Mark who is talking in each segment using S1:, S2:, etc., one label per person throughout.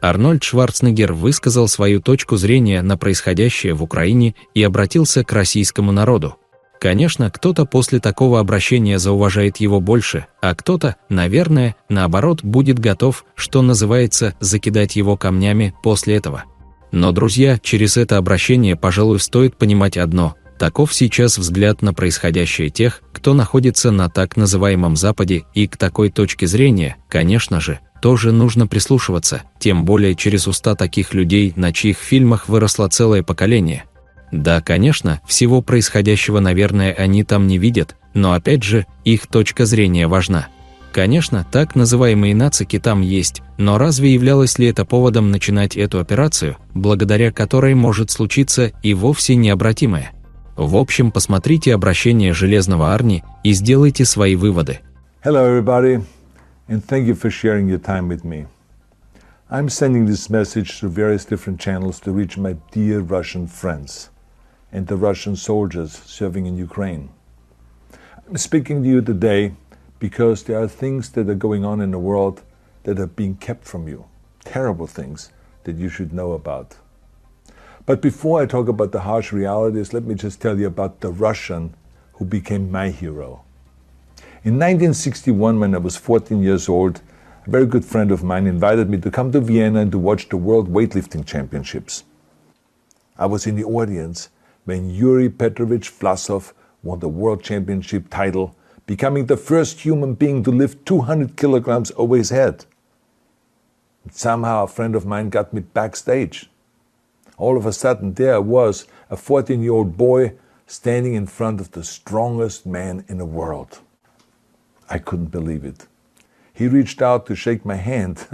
S1: Арнольд Шварцнеггер высказал свою точку зрения на происходящее в Украине и обратился к российскому народу. Конечно, кто-то после такого обращения зауважает его больше, а кто-то, наверное, наоборот, будет готов, что называется, закидать его камнями после этого. Но, друзья, через это обращение, пожалуй, стоит понимать одно: таков сейчас взгляд на происходящее тех, кто находится на так называемом Западе, и к такой точке зрения, конечно же, тоже нужно прислушиваться, тем более через уста таких людей, на чьих фильмах выросло целое поколение. Да, конечно, всего происходящего, наверное, они там не видят, но опять же, их точка зрения важна. Конечно, так называемые нацики там есть, но разве являлось ли это поводом начинать эту операцию, благодаря которой может случиться и вовсе необратимое? В общем, посмотрите обращение Железного Арни и сделайте свои выводы.
S2: Hello everybody, and thank you for sharing your time with me. I'm sending this message through various different channels to reach my dear Russian friends and the Russian soldiers serving in Ukraine. I'm speaking to you today because there are things that are going on in the world that are being kept from you, terrible things that you should know about. But before I talk about the harsh realities, let me just tell you about the Russian who became my hero. In 1961, when I was 14 years old, a very good friend of mine invited me to come to Vienna and to watch the World Weightlifting Championships. I was in the audience when Yuri Petrovich Vlasov won the World Championship title, becoming the first human being to lift 200 kilograms over his head. And somehow a friend of mine got me backstage. All of a sudden, there I was, a 14-year-old boy, standing in front of the strongest man in the world. I couldn't believe it. He reached out to shake my hand.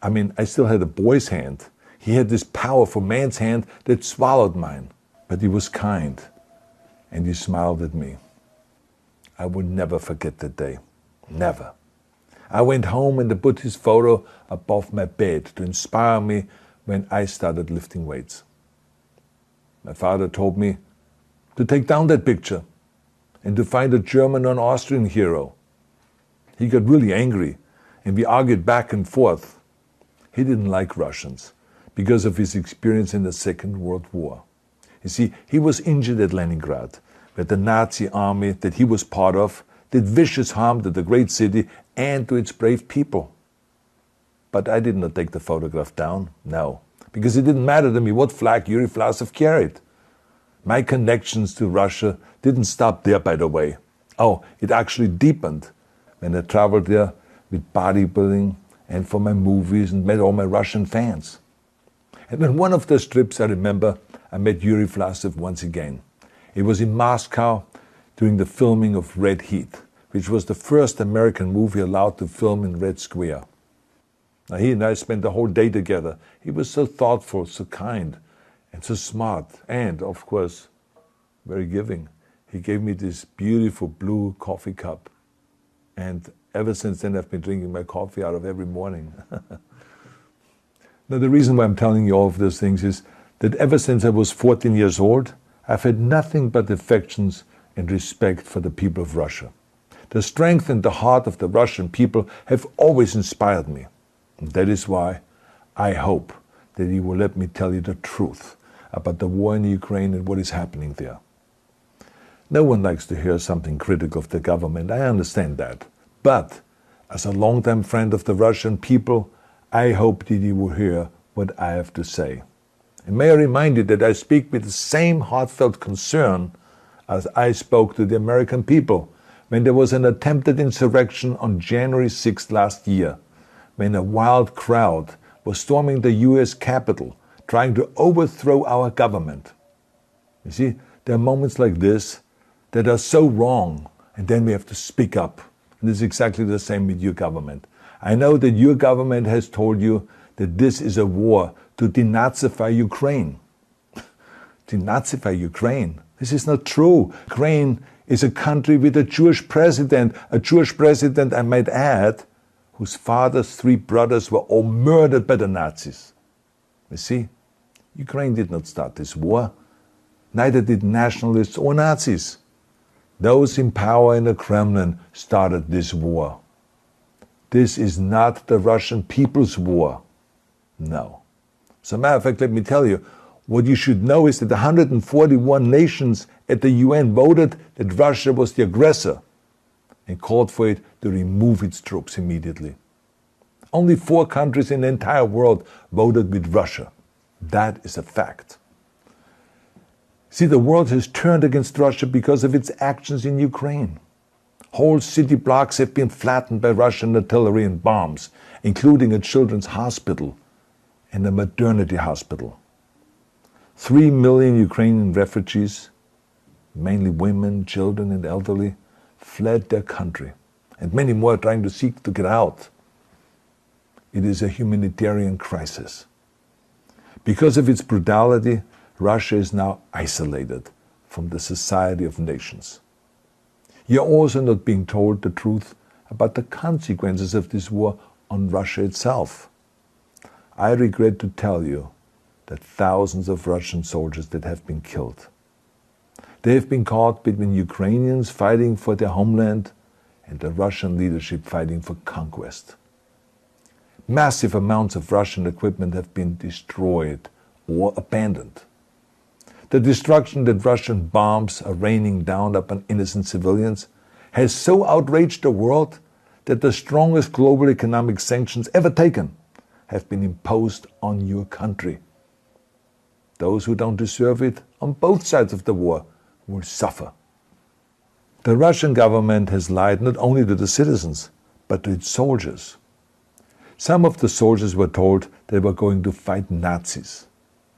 S2: I mean, I still had a boy's hand. He had this powerful man's hand that swallowed mine. But he was kind, and he smiled at me. I will never forget that day. Never. I went home and I put his photo above my bed to inspire me when I started lifting weights. My father told me to take down that picture and to find a German or an Austrian hero. He got really angry and we argued back and forth. He didn't like Russians because of his experience in the Second World War. You see, he was injured at Leningrad, where the Nazi army that he was part of did vicious harm to the great city and to its brave people. But I did not take the photograph down, no, because it didn't matter to me what flag Yuri Vlasov carried. My connections to Russia didn't stop there, by the way. Oh, it actually deepened when I traveled there with bodybuilding and for my movies and met all my Russian fans. And on one of those trips, I remember, I met Yuri Vlasov once again. It was in Moscow during the filming of Red Heat, which was the first American movie allowed to film in Red Square. Now, he and I spent the whole day together. He was so thoughtful, so kind, and so smart, and, of course, very giving. He gave me this beautiful blue coffee cup, and ever since then I've been drinking my coffee out of every morning. Now, the reason why I'm telling you all of those things is that ever since I was 14 years old, I've had nothing but affections and respect for the people of Russia. The strength and the heart of the Russian people have always inspired me. And that is why I hope that you will let me tell you the truth about the war in Ukraine and what is happening there. No one likes to hear something critical of the government, I understand that. But as a longtime friend of the Russian people, I hope that you will hear what I have to say. And may I remind you that I speak with the same heartfelt concern as I spoke to the American people when there was an attempted insurrection on January 6th last year, when a wild crowd was storming the US Capitol, trying to overthrow our government. You see, there are moments like this that are so wrong, and then we have to speak up. And it's exactly the same with your government. I know that your government has told you that this is a war to denazify Ukraine. Denazify Ukraine? This is not true. Ukraine is a country with a Jewish president, I might add, whose father's 3 brothers were all murdered by the Nazis. You see, Ukraine did not start this war. Neither did nationalists or Nazis. Those in power in the Kremlin started this war. This is not the Russian people's war. No. As a matter of fact, let me tell you, what you should know is that 141 nations at the UN voted that Russia was the aggressor and called for it to remove its troops immediately. Only 4 countries in the entire world voted with Russia. That is a fact. See, the world has turned against Russia because of its actions in Ukraine. Whole city blocks have been flattened by Russian artillery and bombs, including a children's hospital and a maternity hospital. 3 million Ukrainian refugees, mainly women, children, and elderly, fled their country, and many more are trying to seek to get out. It is a humanitarian crisis. Because of its brutality, Russia is now isolated from the society of nations. You're also not being told the truth about the consequences of this war on Russia itself. I regret to tell you that thousands of Russian soldiers that have been killed. They have been caught between Ukrainians fighting for their homeland and the Russian leadership fighting for conquest. Massive amounts of Russian equipment have been destroyed or abandoned. The destruction that Russian bombs are raining down upon innocent civilians has so outraged the world that the strongest global economic sanctions ever taken have been imposed on your country. Those who don't deserve it on both sides of the war will suffer. The Russian government has lied not only to the citizens, but to its soldiers. Some of the soldiers were told they were going to fight Nazis.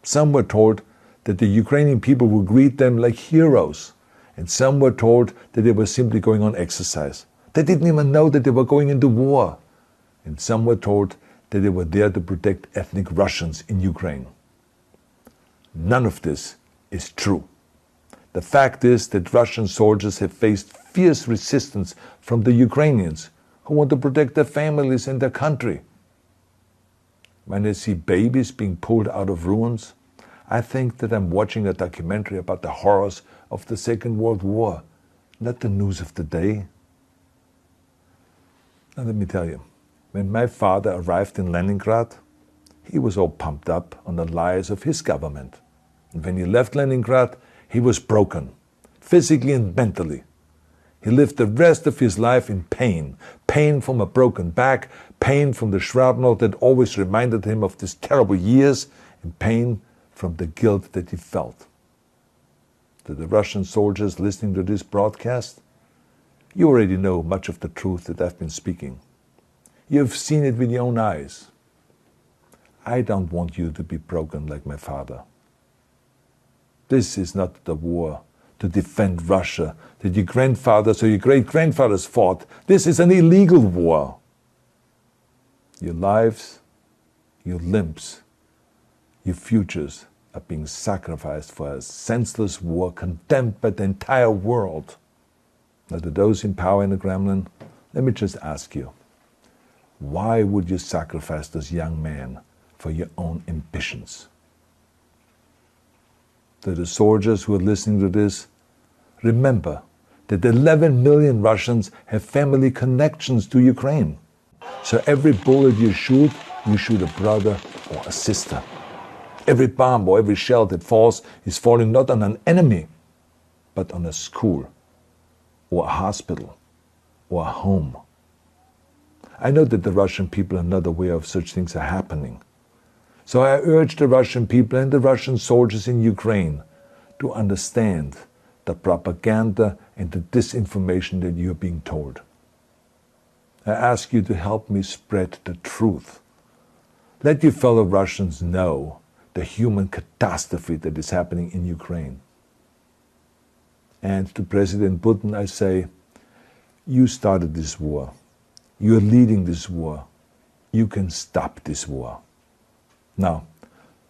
S2: Some were told that the Ukrainian people would greet them like heroes, and some were told that they were simply going on exercise. They didn't even know that they were going into war. And some were told that they were there to protect ethnic Russians in Ukraine. None of this is true. The fact is that Russian soldiers have faced fierce resistance from the Ukrainians who want to protect their families and their country. When I see babies being pulled out of ruins, I think that I'm watching a documentary about the horrors of the Second World War, not the news of the day. Now let me tell you, when my father arrived in Leningrad, he was all pumped up on the lies of his government. And when he left Leningrad, he was broken, physically and mentally. He lived the rest of his life in pain. Pain from a broken back, pain from the shrapnel that always reminded him of these terrible years, and pain from the guilt that he felt. To the Russian soldiers listening to this broadcast, you already know much of the truth that I've been speaking. You have seen it with your own eyes. I don't want you to be broken like my father. This is not the war to defend Russia that your grandfathers or your great-grandfathers fought. This is an illegal war. Your lives, your limbs, your futures are being sacrificed for a senseless war condemned by the entire world. Now, to those in power in the Kremlin, let me just ask you, why would you sacrifice those young men for your own ambitions? To the soldiers who are listening to this, remember that 11 million Russians have family connections to Ukraine. So every bullet you shoot a brother or a sister. Every bomb or every shell that falls is falling not on an enemy, but on a school, or a hospital, or a home. I know that the Russian people are not aware of such things are happening. So I urge the Russian people and the Russian soldiers in Ukraine to understand the propaganda and the disinformation that you are being told. I ask you to help me spread the truth. Let your fellow Russians know the human catastrophe that is happening in Ukraine. And to President Putin I say, you started this war. You are leading this war. You can stop this war. Now,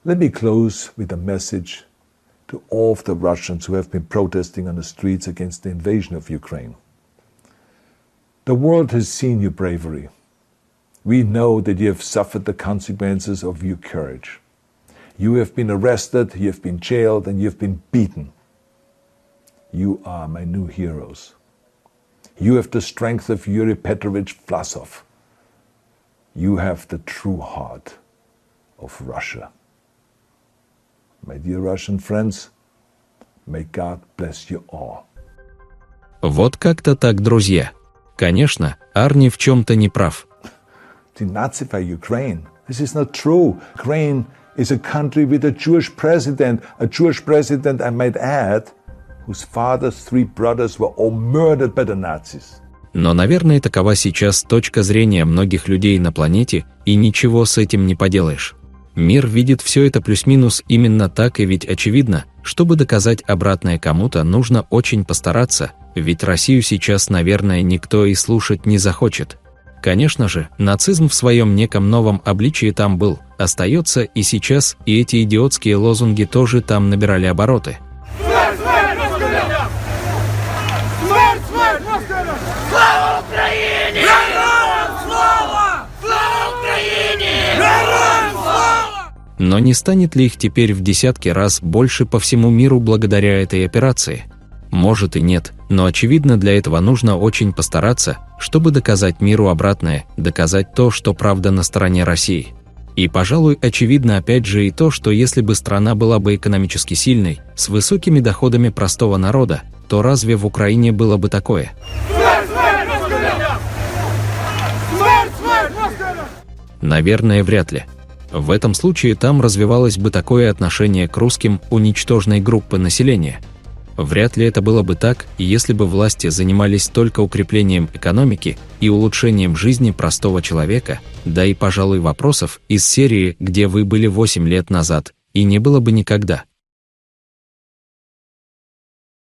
S2: let me close with a message to all of the Russians who have been protesting on the streets against the invasion of Ukraine. The world has seen your bravery. We know that you have suffered the consequences of your courage. You have been arrested, you have been jailed, and you have been beaten. You are my new heroes. You have the strength of Yuri Petrovich Vlasov. You have the true heart of Russia. My dear Russian friends, may God bless you all.
S1: Вот как-то так, друзья. Конечно, Арни в чем-то не прав.
S2: Denazify Ukraine. This is not true. Ukraine is a country with a Jewish president, I might add, whose father's 3 brothers were all murdered by the Nazis.
S1: Но, наверное, такова сейчас точка зрения многих людей на планете, и ничего с этим не поделаешь. Мир видит все это плюс-минус именно так, и ведь очевидно, чтобы доказать обратное кому-то, нужно очень постараться, ведь Россию сейчас, наверное, никто и слушать не захочет. Конечно же, нацизм в своем неком новом обличии там был, остается и сейчас, и эти идиотские лозунги тоже там набирали обороты.
S3: Смерть, смерть, москалям! Смерть, смерть, москалям! Слава Украине! Героям слава! Слава Украине! Героям слава!
S1: Но не станет ли их теперь в десятки раз больше по всему миру благодаря этой операции? Может и нет, но очевидно, для этого нужно очень постараться, чтобы доказать миру обратное, доказать то, что правда на стороне России. И, пожалуй, очевидно опять же и то, что если бы страна была бы экономически сильной, с высокими доходами простого народа, то разве в Украине было бы такое?
S3: Смерть, смерть, москалям! Смерть, смерть, москалям!
S1: Наверное, вряд ли. В этом случае там развивалось бы такое отношение к русским у ничтожной группы населения. Вряд ли это было бы так, если бы власти занимались только укреплением экономики и улучшением жизни простого человека, да и, пожалуй, вопросов из серии «Где вы были 8 лет назад?» и не было бы никогда.